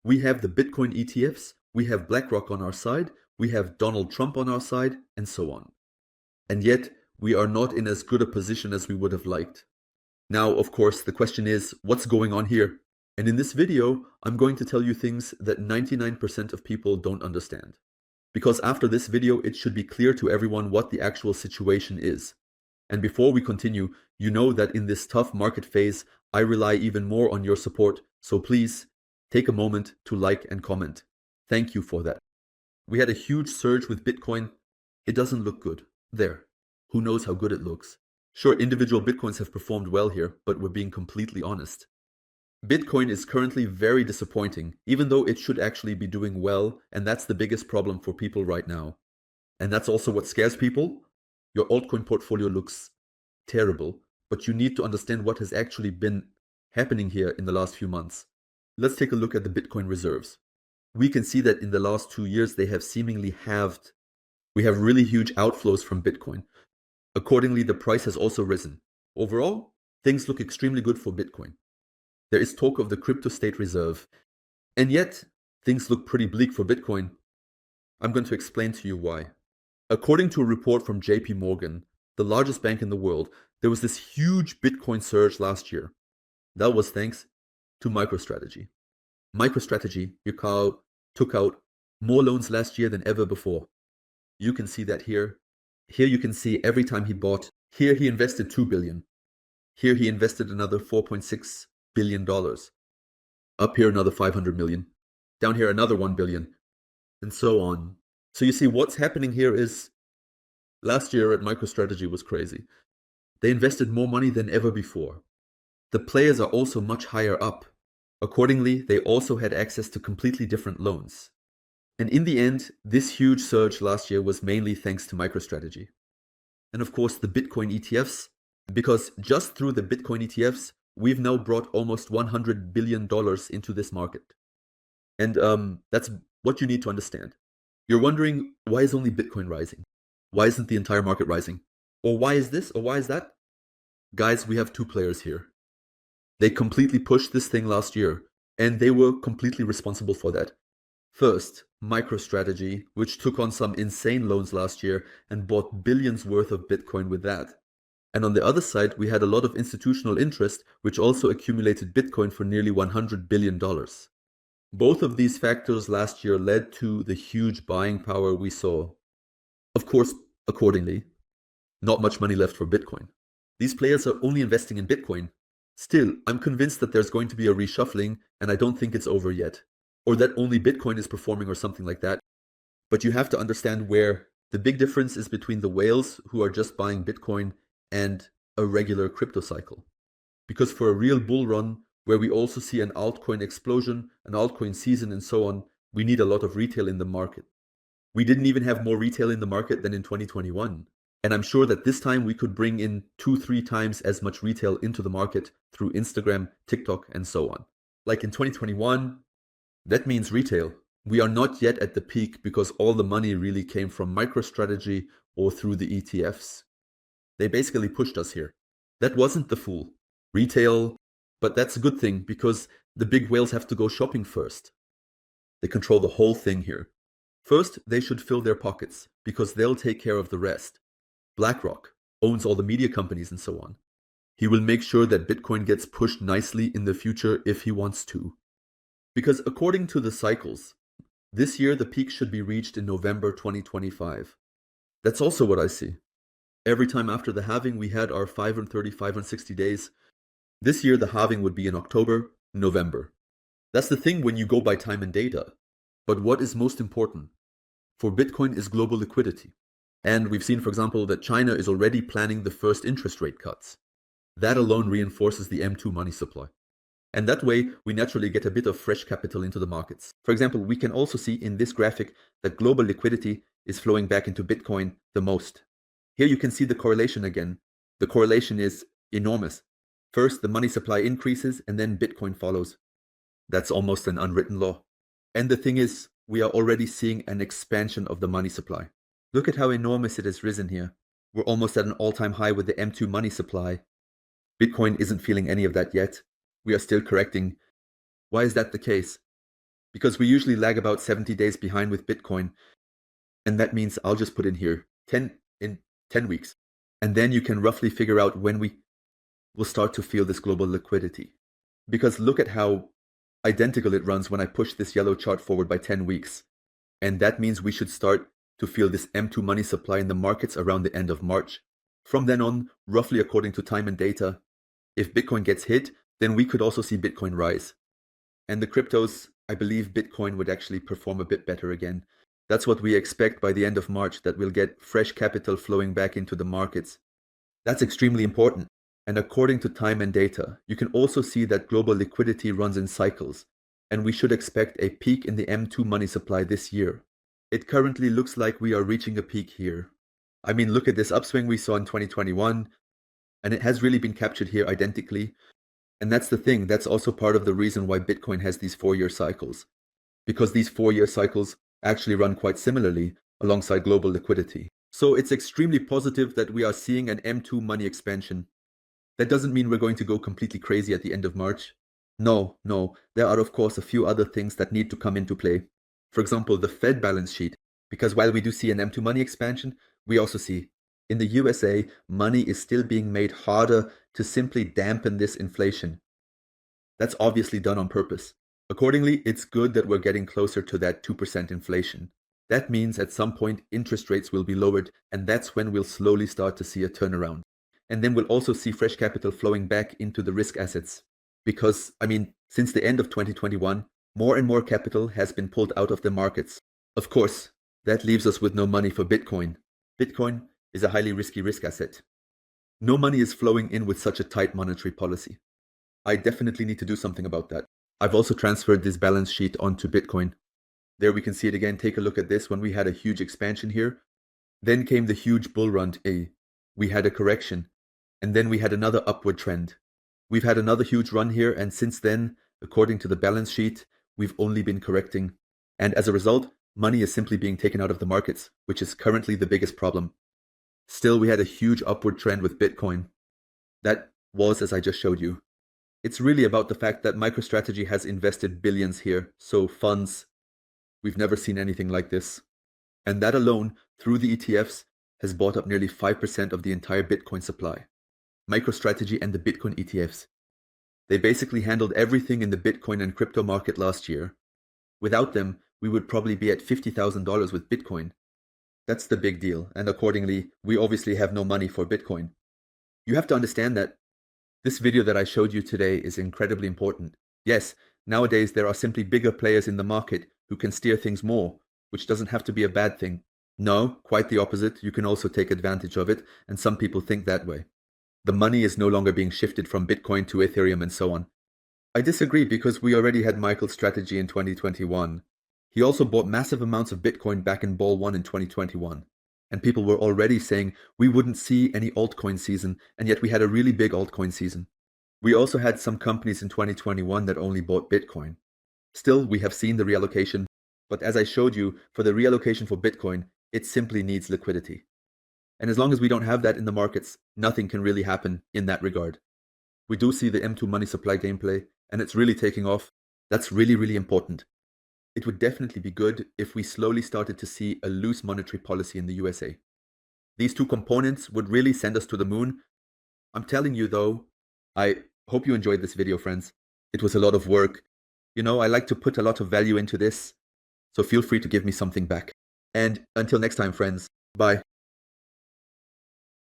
We have the Bitcoin ETFs, we have BlackRock on our side, we have Donald Trump on our side, and so on. And yet, we are not in as good a position as we would have liked. Now, of course, the question is, what's going on here? And in this video, I'm going to tell you things that 99% of people don't understand. Because after this video, it should be clear to everyone what the actual situation is. And before we continue, you know that in this tough market phase, I rely even more on your support, so please take a moment to like and comment. Thank you for that. We had a huge surge with Bitcoin. It doesn't look good. There. Who knows how good it looks? Sure, individual Bitcoins have performed well here, but we're being completely honest. Bitcoin is currently very disappointing, even though it should actually be doing well, and that's the biggest problem for people right now. And that's also what scares people. Your altcoin portfolio looks terrible, but you need to understand what has actually been happening here in the last few months. Let's take a look at the Bitcoin reserves. We can see that in the last 2 years, they have seemingly halved. We have really huge outflows from Bitcoin. Accordingly, the price has also risen. Overall, things look extremely good for Bitcoin. There is talk of the crypto state reserve, and yet things look pretty bleak for Bitcoin. I'm going to explain to you why. According to a report from JP Morgan, the largest bank in the world, there was this huge Bitcoin surge last year. That was thanks to MicroStrategy. MicroStrategy took out more loans last year than ever before. You can see that here. Here you can see every time he bought. Here he invested $2 billion. Here he invested another $4.6 billion. Up here another 500 million. Down here another 1 billion. And so on. So you see what's happening here is last year at MicroStrategy was crazy. They invested more money than ever before. The players are also much higher up. Accordingly, they also had access to completely different loans. And in the end, this huge surge last year was mainly thanks to MicroStrategy. And of course, the Bitcoin ETFs, because just through the Bitcoin ETFs, we've now brought almost $100 billion into this market. And that's what you need to understand. You're wondering, why is only Bitcoin rising? Why isn't the entire market rising? Or why is this? Or why is that? Guys, we have two players here. They completely pushed this thing last year, and they were completely responsible for that. First, MicroStrategy, which took on some insane loans last year and bought billions worth of Bitcoin with that. And on the other side, we had a lot of institutional interest, which also accumulated Bitcoin for nearly $100 billion. Both of these factors last year led to the huge buying power we saw. Of course, accordingly, not much money left for Bitcoin. These players are only investing in Bitcoin. Still, I'm convinced that there's going to be a reshuffling, and I don't think it's over yet. Or that only Bitcoin is performing or something like that. But you have to understand where the big difference is between the whales who are just buying Bitcoin and a regular crypto cycle. Because for a real bull run, where we also see an altcoin explosion, an altcoin season and so on, we need a lot of retail in the market. We didn't even have more retail in the market than in 2021. And I'm sure that this time we could bring in 2-3 times as much retail into the market through Instagram, TikTok, and so on. Like in 2021, that means retail. We are not yet at the peak because all the money really came from MicroStrategy or through the ETFs. They basically pushed us here. That wasn't the fool. Retail, but that's a good thing because the big whales have to go shopping first. They control the whole thing here. First, they should fill their pockets because they'll take care of the rest. BlackRock owns all the media companies and so on. He will make sure that Bitcoin gets pushed nicely in the future if he wants to. Because according to the cycles, this year the peak should be reached in November 2025. That's also what I see. Every time after the halving we had our 530, 560 days. This year the halving would be in October, November. That's the thing when you go by time and data. But what is most important for Bitcoin is global liquidity. And we've seen, for example, that China is already planning the first interest rate cuts. That alone reinforces the M2 money supply. And that way, we naturally get a bit of fresh capital into the markets. For example, we can also see in this graphic that global liquidity is flowing back into Bitcoin the most. Here you can see the correlation again. The correlation is enormous. First, the money supply increases and then Bitcoin follows. That's almost an unwritten law. And the thing is, we are already seeing an expansion of the money supply. Look at how enormous it has risen here. We're almost at an all-time high with the M2 money supply. Bitcoin isn't feeling any of that yet. We are still correcting. Why is that the case? because we usually lag about 70 days behind with Bitcoin. And that means I'll just put in here 10 weeks. And then you can roughly figure out when we will start to feel this global liquidity. Because look at how identical it runs when I push this yellow chart forward by 10 weeks. And that means we should start to feel this M2 money supply in the markets around the end of March. From then on, roughly according to time and data, if Bitcoin gets hit, then we could also see Bitcoin rise. And the cryptos, I believe Bitcoin would actually perform a bit better again. That's what we expect by the end of March, that we'll get fresh capital flowing back into the markets. That's extremely important. And according to time and data, you can also see that global liquidity runs in cycles, and we should expect a peak in the M2 money supply this year. It currently looks like we are reaching a peak here. I mean, look at this upswing we saw in 2021, and it has really been captured here identically. And that's the thing, that's also part of the reason why Bitcoin has these 4-year cycles. Because these 4-year cycles actually run quite similarly alongside global liquidity. So it's extremely positive that we are seeing an M2 money expansion. That doesn't mean we're going to go completely crazy at the end of March. No, there are of course a few other things that need to come into play. For example, the Fed balance sheet, because while we do see an M2 money expansion, we also see in the USA, money is still being made harder to simply dampen this inflation. That's obviously done on purpose. Accordingly, it's good that we're getting closer to that 2% inflation. That means at some point interest rates will be lowered, and that's when we'll slowly start to see a turnaround. And then we'll also see fresh capital flowing back into the risk assets. Because, I mean, since the end of 2021, more and more capital has been pulled out of the markets. Of course, that leaves us with no money for Bitcoin. Bitcoin is a highly risky risk asset. No money is flowing in with such a tight monetary policy. I definitely need to do something about that. I've also transferred this balance sheet onto Bitcoin. There we can see it again. Take a look at this when we had a huge expansion here. Then came the huge bull run. We had a correction. And then we had another upward trend. We've had another huge run here, and since then, according to the balance sheet, we've only been correcting. And as a result, money is simply being taken out of the markets, which is currently the biggest problem. Still, we had a huge upward trend with Bitcoin. That was, as I just showed you. It's really about the fact that MicroStrategy has invested billions here, so funds, we've never seen anything like this. And that alone, through the ETFs, has bought up nearly 5% of the entire Bitcoin supply. MicroStrategy and the Bitcoin ETFs. They basically handled everything in the Bitcoin and crypto market last year. Without them, we would probably be at $50,000 with Bitcoin. That's the big deal, and accordingly, we obviously have no money for Bitcoin. You have to understand that this video that I showed you today is incredibly important. Yes, nowadays there are simply bigger players in the market who can steer things more, which doesn't have to be a bad thing. No, quite the opposite, you can also take advantage of it, and some people think that way. The money is no longer being shifted from Bitcoin to Ethereum and so on. I disagree because we already had MicroStrategy in 2021. He also bought massive amounts of Bitcoin back in Ball 1 in 2021. And people were already saying we wouldn't see any altcoin season, and yet we had a really big altcoin season. We also had some companies in 2021 that only bought Bitcoin. Still, we have seen the reallocation, but as I showed you, for the reallocation for Bitcoin, it simply needs liquidity. And as long as we don't have that in the markets, nothing can really happen in that regard. We do see the M2 money supply gameplay, and it's really taking off. That's really, really important. It would definitely be good if we slowly started to see a loose monetary policy in the USA. These two components would really send us to the moon. I'm telling you though, I hope you enjoyed this video, friends. It was a lot of work. You know, I like to put a lot of value into this, so feel free to give me something back. And until next time, friends, bye.